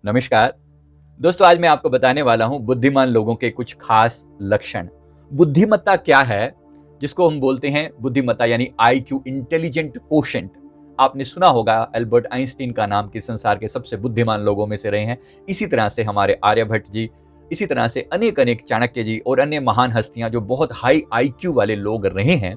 नमस्कार दोस्तों, आज मैं आपको बताने वाला हूं बुद्धिमान लोगों के कुछ खास लक्षण। बुद्धिमत्ता क्या है, जिसको हम बोलते हैं बुद्धिमत्ता यानी आईक्यू, इंटेलिजेंट कोशेंट। आपने सुना होगा अल्बर्ट आइंस्टीन का नाम, कि संसार के सबसे बुद्धिमान लोगों में से रहे हैं। इसी तरह से हमारे आर्यभट्ट जी, इसी तरह से अनेक अनेक चाणक्य जी और अन्य महान हस्तियां जो बहुत हाई आईक्यू वाले लोग रहे हैं।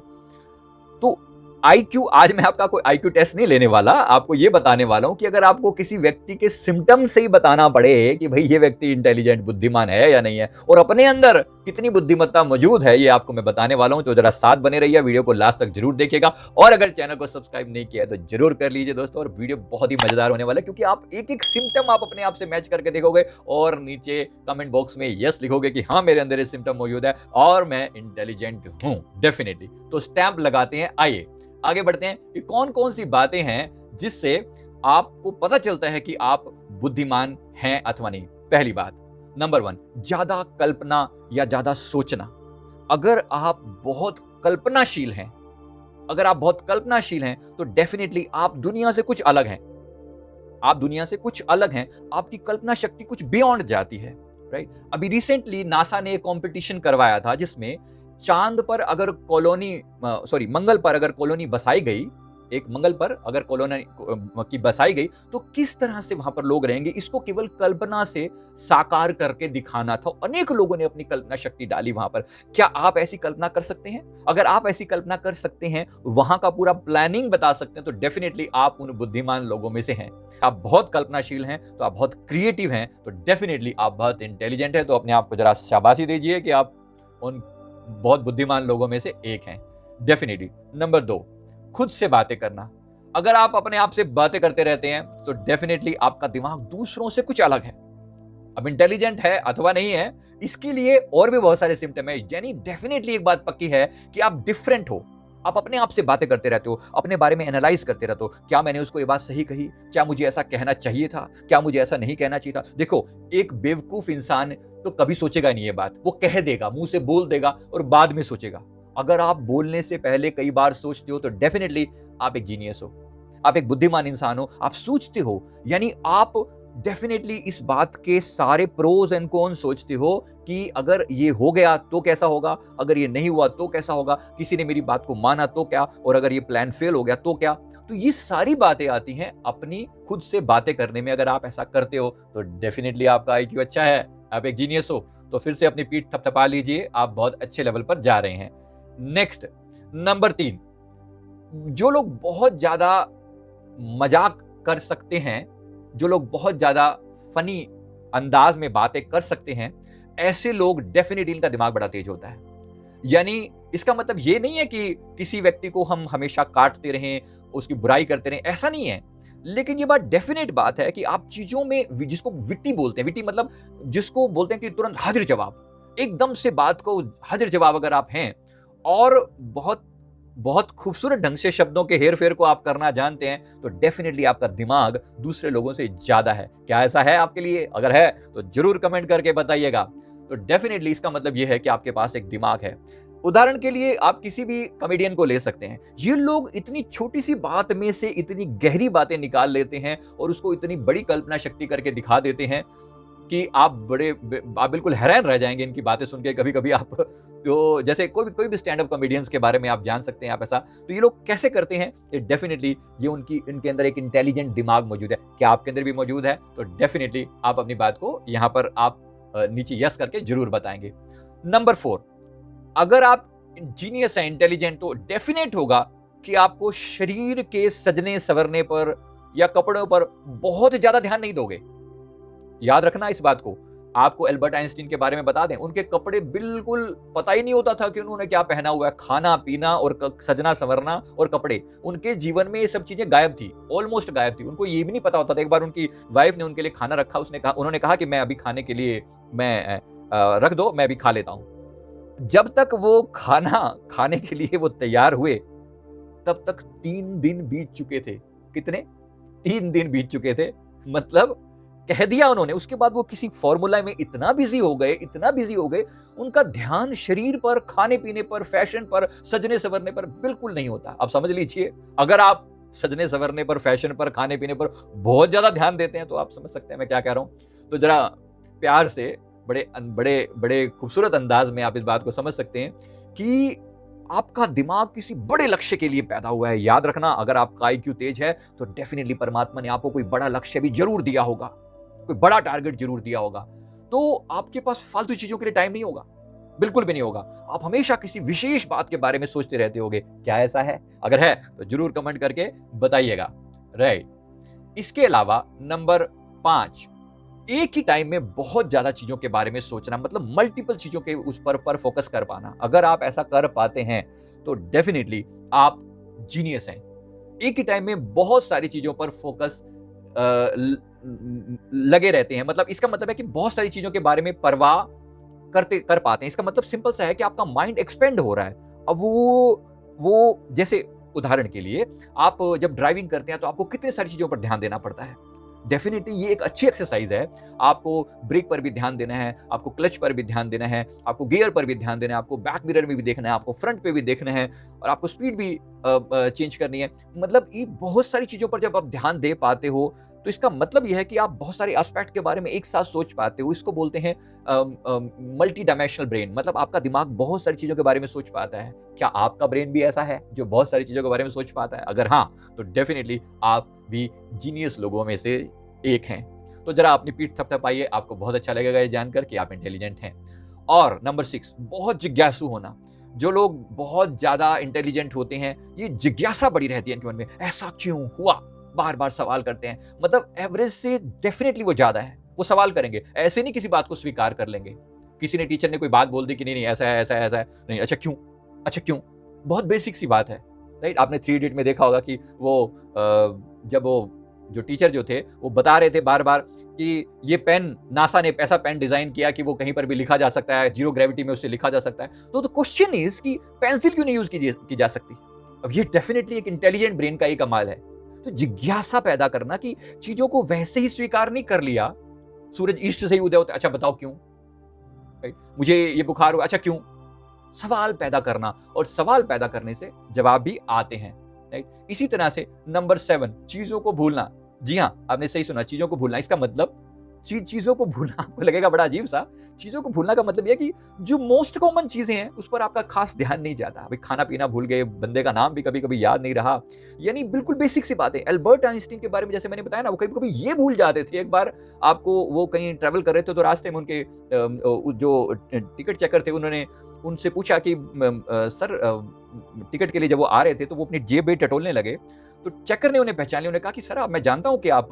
तो आईक्यू, आज मैं आपका कोई आईक्यू टेस्ट नहीं लेने वाला, आपको यह बताने वाला हूं कि अगर आपको किसी व्यक्ति के सिम्टम से ही बताना पड़े कि भाई ये व्यक्ति इंटेलिजेंट, बुद्धिमान है या नहीं है, और अपने अंदर कितनी बुद्धिमत्ता मौजूद है, ये आपको मैं बताने वाला हूं। तो जरा साथ बने रहिए, वीडियो को लास्ट तक जरूर देखिएगा, और अगर चैनल को सब्सक्राइब नहीं किया है तो जरूर कर लीजिए दोस्तों। और वीडियो बहुत ही मजेदार होने वाला है, क्योंकि आप एक एक सिम्टम आप अपने आप से मैच करके देखोगे और नीचे कमेंट बॉक्स में यस लिखोगे कि हाँ, मेरे अंदर ये सिम्टम मौजूद है और मैं इंटेलिजेंट हूं डेफिनेटली। तो स्टैंप लगाते हैं। आइए आगे बढ़ते हैं कि कौन कौन सी बातें हैं जिससे आपको पता चलता है कि आप बुद्धिमान हैं अथवा नहीं। पहली बात, नंबर 1, ज्यादा कल्पना या ज्यादा सोचना। अगर आप बहुत कल्पनाशील हैं, तो डेफिनेटली आप दुनिया से कुछ अलग हैं। आपकी कल्पना शक्ति कुछ बियॉन्ड जाती है, राइट। अभी रिसेंटली नासा ने एक कॉम्पिटिशन करवाया था, जिसमें चांद पर अगर मंगल पर अगर कॉलोनी बसाई गई, एक मंगल पर अगर कॉलोनी की बसाई गई, तो किस तरह से वहां पर लोग रहेंगे, इसको केवल कल्पना से साकार करके दिखाना था। अनेक लोगों ने अपनी कल्पना शक्ति डाली वहां पर। क्या आप ऐसी कल्पना कर सकते हैं? अगर आप ऐसी कल्पना कर सकते हैं, वहां का पूरा प्लानिंग बता सकते हैं, तो डेफिनेटली आप उन बुद्धिमान लोगों में से हैं। आप बहुत कल्पनाशील हैं, तो आप बहुत क्रिएटिव हैं, तो डेफिनेटली आप बहुत इंटेलिजेंट हैं। तो अपने आप को जरा शाबाशी दीजिए कि आप उन बहुत बुद्धिमान लोगों में से एक हैं डेफिनेटली। नंबर 2, खुद से बातें करना। अगर आप अपने आप से बातें करते रहते हैं, तो डेफिनेटली आपका दिमाग दूसरों से कुछ अलग है। अब इंटेलिजेंट है अथवा नहीं है, इसके लिए और भी बहुत सारे सिम्टम है। यानी डेफिनेटली एक बात पक्की है कि आप डिफरेंट हो। आप अपने आप से बातें करते रहते हो, अपने बारे में एनालाइज करते रहते हो। क्या मैंने उसको ये बात सही कही? क्या मुझे ऐसा कहना चाहिए था? क्या मुझे ऐसा नहीं कहना चाहिए था? देखो, एक बेवकूफ इंसान तो कभी सोचेगा नहीं ये बात, वो कह देगा, मुंह से बोल देगा और बाद में सोचेगा। अगर आप बोलने से पहले कई बार सोचते हो, तो डेफिनेटली आप एक जीनियस हो, आप एक बुद्धिमान इंसान हो। आप सोचते हो, यानी आप डेफिनेटली इस बात के सारे प्रोज एंड कॉन्स सोचते हो कि अगर ये हो गया तो कैसा होगा, अगर ये नहीं हुआ तो कैसा होगा, किसी ने मेरी बात को माना तो क्या, और अगर ये प्लान फेल हो गया तो क्या। तो ये सारी बातें आती हैं अपनी खुद से बातें करने में। अगर आप ऐसा करते हो, तो डेफिनेटली आपका आईक्यू अच्छा है, आप एक जीनियस हो। तो फिर से अपनी पीठ थपथपा लीजिए, आप बहुत अच्छे लेवल पर जा रहे हैं। नेक्स्ट, नंबर 3, जो लोग बहुत ज्यादा मजाक कर सकते हैं, जो लोग बहुत ज्यादा फनी अंदाज में बातें कर सकते हैं, ऐसे लोग डेफिनेटली इनका दिमाग बड़ा तेज होता है। यानी इसका मतलब ये नहीं है कि किसी व्यक्ति को हम हमेशा काटते रहें, उसकी बुराई करते रहें, ऐसा नहीं है। लेकिन ये बात डेफिनेट बात है कि आप चीजों में जिसको विट्टी बोलते हैं, विट्टी मतलब जिसको बोलते हैं कि तुरंत हाजिर जवाब, एकदम से बात को हाजिर जवाब अगर आप हैं, और बहुत बहुत खूबसूरत ढंग से शब्दों के हेर फेर को आप करना जानते हैं, तो डेफिनेटली आपका दिमाग दूसरे लोगों से ज्यादा है। क्या ऐसा है आपके लिए? अगर है तो जरूर कमेंट करके बताइएगा। तो डेफिनेटली इसका मतलब यह है कि आपके पास एक दिमाग है। उदाहरण के लिए आप किसी भी कॉमेडियन को ले सकते हैं। ये लोग इतनी छोटी सी बात में से इतनी गहरी बातें निकाल लेते हैं और उसको इतनी बड़ी कल्पना शक्ति करके दिखा देते हैं कि आप बिल्कुल हैरान रह जाएंगे इनकी बातें सुन के। कभी कभी आप, तो जैसे कोई भी स्टैंड अप कॉमेडियंस के बारे में आप जान सकते हैं आप ऐसा। तो ये लोग कैसे करते हैं, ये डेफिनेटली ये इनके अंदर एक इंटेलिजेंट दिमाग मौजूद है। क्या आपके अंदर भी मौजूद है? तो डेफिनेटली आप अपनी बात को यहाँ पर आप नीचे यस करके जरूर बताएंगे। नंबर 4, अगर आप जीनियस हैं, इंटेलिजेंट, तो डेफिनेट होगा कि आपको शरीर के सजने संवरने पर या कपड़ों पर बहुत ज्यादा ध्यान नहीं दोगे। याद रखना इस बात को। आपको एल्बर्ट आइंस्टीन के बारे में बता दें, उनके कपड़े बिल्कुल पता ही नहीं होता था कि उन्होंने क्या पहना हुआ है। खाना पीना और सजना संवरना और कपड़े, उनके जीवन में ये सब चीजें गायब थी, ऑलमोस्ट गायब थी। उनको ये भी नहीं पता होता था। एक बार उनकी वाइफ ने उनके लिए खाना रखा, उन्होंने कहा कि मैं अभी खाने के लिए मैं रख दो, मैं अभी खा लेता हूं। जब तक वो खाना खाने के लिए वो तैयार हुए, तब तक 3 दिन बीत चुके थे। कितने? 3 दिन बीत चुके थे। मतलब कह दिया उन्होंने। उसके बाद वो किसी फॉर्मूला में इतना बिजी हो गए, उनका ध्यान शरीर पर, खाने पीने पर, फैशन पर, सजने संवरने पर बिल्कुल नहीं होता। अब समझ लीजिए, अगर आप सजने संवरने पर, फैशन पर, खाने पीने पर बहुत ज्यादा ध्यान देते हैं, तो आप समझ सकते हैं मैं क्या कह रहा हूं। तो जरा प्यार से बड़े बड़े बड़े खूबसूरत अंदाज में आप इस बात को समझ सकते हैं कि आपका दिमाग किसी बड़े लक्ष्य के लिए पैदा हुआ है। याद रखना, अगर आपका आईक्यू तेज है तो डेफिनेटली परमात्मा ने आपको कोई बड़ा लक्ष्य भी जरूर दिया होगा, कोई बड़ा टारगेट जरूर दिया होगा। तो आपके पास फालतू चीजों के लिए टाइम नहीं होगा, बिल्कुल भी नहीं होगा। आप हमेशा किसी विशेष बात के बारे में सोचते रहते होगे। क्या ऐसा है? अगर है तो जरूर कमेंट करके बताइएगा। राइट। इसके अलावा नंबर 5, एक ही टाइम में बहुत ज्यादा चीजों के बारे में सोचना, मतलब मल्टीपल चीजों के उस पर फोकस कर पाना। अगर आप ऐसा कर पाते हैं तो डेफिनेटली आप जीनियस हैं। एक ही टाइम में बहुत सारी चीजों पर फोकस लगे रहते हैं, मतलब इसका मतलब है कि बहुत सारी चीजों के बारे में परवाह कर पाते हैं। इसका मतलब सिंपल सा है कि आपका माइंड एक्सपेंड हो रहा है। अब वो जैसे उदाहरण के लिए, आप जब ड्राइविंग करते हैं तो आपको कितनी सारी चीजों पर ध्यान देना पड़ता है। डेफिनेटली ये एक अच्छी एक्सरसाइज है। आपको ब्रेक पर भी ध्यान देना है, आपको क्लच पर भी ध्यान देना है, आपको गियर पर भी ध्यान देना है, आपको बैक मिरर में भी देखना है, आपको फ्रंट पे भी देखना है, और आपको स्पीड भी चेंज करनी है। मतलब ये बहुत सारी चीजों पर जब आप ध्यान दे पाते हो तो इसका मतलब यह है कि आप बहुत सारे एस्पेक्ट के बारे में एक साथ सोच पाते हो। इसको बोलते हैं मल्टी डायमेंशनल ब्रेन, मतलब आपका दिमाग बहुत सारी चीजों के बारे में सोच पाता है। क्या आपका ब्रेन भी ऐसा है जो बहुत सारी चीजों के बारे में सोच पाता है? अगर हाँ, तो डेफिनेटली आप भी जीनियस लोगों में से एक हैं। तो जरा अपनी पीठ थपथपाइए, आपको बहुत अच्छा लगेगा ये जानकर कि आप इंटेलिजेंट हैं। और नंबर 6, बहुत जिज्ञासु होना। जो लोग बहुत ज्यादा इंटेलिजेंट होते हैं, ये जिज्ञासा बड़ी रहती है इनके मन में, ऐसा क्यों हुआ, बार बार सवाल करते हैं। मतलब एवरेज से डेफिनेटली वो ज्यादा है, वो सवाल करेंगे, ऐसे नहीं किसी बात को स्वीकार कर लेंगे। किसी ने, टीचर ने कोई बात बोल दी कि नहीं नहीं ऐसा है, ऐसा है, ऐसा है, नहीं, अच्छा क्यों, अच्छा क्यों। बहुत बेसिक सी बात है। राइट। आपने 3 इडियट में देखा होगा कि वो जब वो जो टीचर जो थे वो बता रहे थे बार बार कि ये पेन, नासा ने ऐसा पेन डिजाइन किया कि वो कहीं पर भी लिखा जा सकता है, जीरो ग्रेविटी में उससे लिखा जा सकता है। तो क्वेश्चन इज कि पेंसिल क्यों नहीं यूज की जा सकती। अब ये डेफिनेटली एक इंटेलिजेंट ब्रेन का ही कमाल है। तो जिज्ञासा पैदा करना कि चीजों को वैसे ही स्वीकार नहीं कर लिया, सूरज ईस्ट से ही उदय होता है, अच्छा बताओ क्यों, मुझे ये बुखार हुआ, अच्छा क्यों। सवाल पैदा करना, और सवाल पैदा करने से जवाब भी आते हैं। राइट। इसी तरह से नंबर 7, चीजों को भूलना। जी हाँ, आपने सही सुना, चीजों को भूलना। इसका मतलब चीजों को भूलना आपको लगेगा बड़ा अजीब सा। चीजों को भूलना का मतलब यह कि जो मोस्ट कॉमन चीजें हैं उस पर आपका खास ध्यान नहीं जाता। अभी खाना पीना भूल गए, बंदे का नाम भी कभी कभी याद नहीं रहा, यानी बिल्कुल बेसिक सी बात है। एल्बर्ट आइंस्टीन के बारे में जैसे मैंने बताया ना, वो कभी कभी ये भूल जाते थे। एक बार आपको, वो कहीं ट्रेवल कर रहे थे तो रास्ते में उनके जो टिकट चेकर थे, उन्होंने उनसे पूछा कि सर, टिकट के लिए जब वो आ रहे थे तो वो अपनी जेब में टटोलने लगे। तो चेकर ने उन्हें पहचान लिया। उन्हें कहा कि सर, मैं जानता हूं कि आप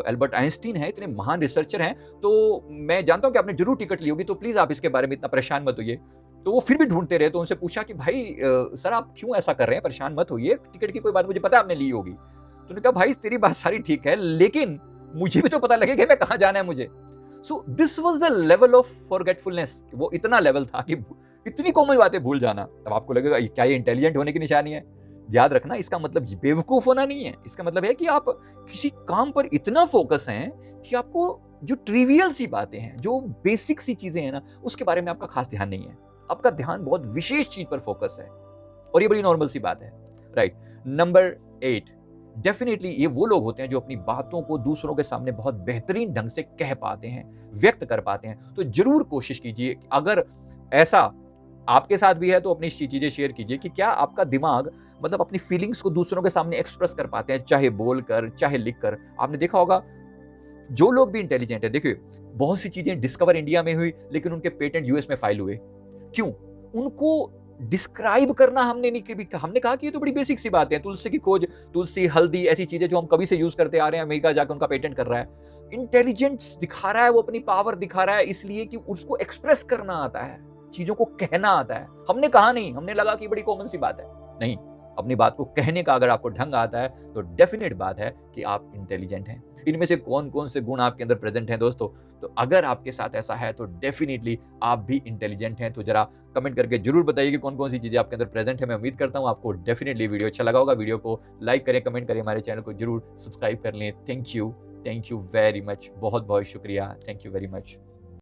एल्बर्ट आइंस्टीन हैं, इतने महान रिसर्चर हैं, तो मैं जानता हूं कि आपने जरूर टिकट ली होगी, तो प्लीज आप इसके बारे में इतना परेशान मत होइए। तो वो फिर भी ढूंढते रहे, तो उनसे पूछा कि भाई सर, आप क्यों ऐसा कर रहे हैं, परेशान मत होइए, टिकट की कोई बात, मुझे पता है आपने ली होगी। तो उन्होंने कहा, भाई तेरी बात सारी ठीक है, लेकिन मुझे भी तो पता लगे कि मैं कहाँ जाना है मुझे। So this was the level of forgetfulness. वो इतना लेवल था कि इतनी कॉमन बातें भूल जाना। तब आपको लगेगा क्या ये इंटेलिजेंट होने की निशानी है। याद रखना, इसका मतलब बेवकूफ होना नहीं है। इसका मतलब है कि आप किसी काम पर इतना फोकस हैं कि आपको जो ट्रिवियल सी बातें हैं, जो बेसिक सी चीजें हैं ना, उसके बारे में आपका खास ध्यान नहीं है। आपका ध्यान बहुत विशेष चीज पर फोकस है, और ये बड़ी नॉर्मल सी बात है। राइट। नंबर 8, डेफिनेटली ये वो लोग होते हैं जो अपनी बातों को दूसरों के सामने बहुत बेहतरीन ढंग से कह पाते हैं, व्यक्त कर पाते हैं। तो जरूर कोशिश कीजिए, अगर ऐसा आपके साथ भी है तो अपनी चीजें शेयर कीजिए कि क्या आपका दिमाग, मतलब अपनी फीलिंग्स को दूसरों के सामने एक्सप्रेस कर पाते हैं, चाहे बोलकर, चाहे लिखकर। आपने देखा होगा जो लोग भी इंटेलिजेंट है, देखिए बहुत सी चीजें डिस्कवर इंडिया में हुई, लेकिन उनके पेटेंट यूएस में फाइल हुए। क्यों? उनको डिस्क्राइब करना हमने नहीं कभी, हमने कहा कि ये तो बड़ी बेसिक सी बात है, तुलसी की खोज, तुलसी, हल्दी, ऐसी चीजें जो हम कभी से यूज करते आ रहे हैं, अमेरिका जाकर उनका पेटेंट कर रहा है। इंटेलिजेंस दिखा रहा है, वो अपनी पावर दिखा रहा है, इसलिए कि उसको एक्सप्रेस करना आता है, चीजों को कहना आता है। हमने कहा नहीं, हमने लगा कि बड़ी कॉमन सी बात है। नहीं, अपनी बात को कहने का अगर आपको ढंग आता है तो डेफिनेट बात है कि आप इंटेलिजेंट हैं। इनमें से कौन कौन से गुण आपके अंदर प्रेजेंट हैं दोस्तों? तो अगर आपके साथ ऐसा है तो डेफिनेटली आप भी इंटेलिजेंट हैं। तो जरा कमेंट करके जरूर बताइए कि कौन कौन सी चीजें आपके अंदर प्रेजेंट है। मैं उम्मीद करता हूं आपको डेफिनेटली वीडियो अच्छा लगा होगा। वीडियो को लाइक करें, कमेंट करें, हमारे चैनल को जरूर सब्सक्राइब कर लें। थैंक यू वेरी मच, बहुत बहुत शुक्रिया, थैंक यू वेरी मच।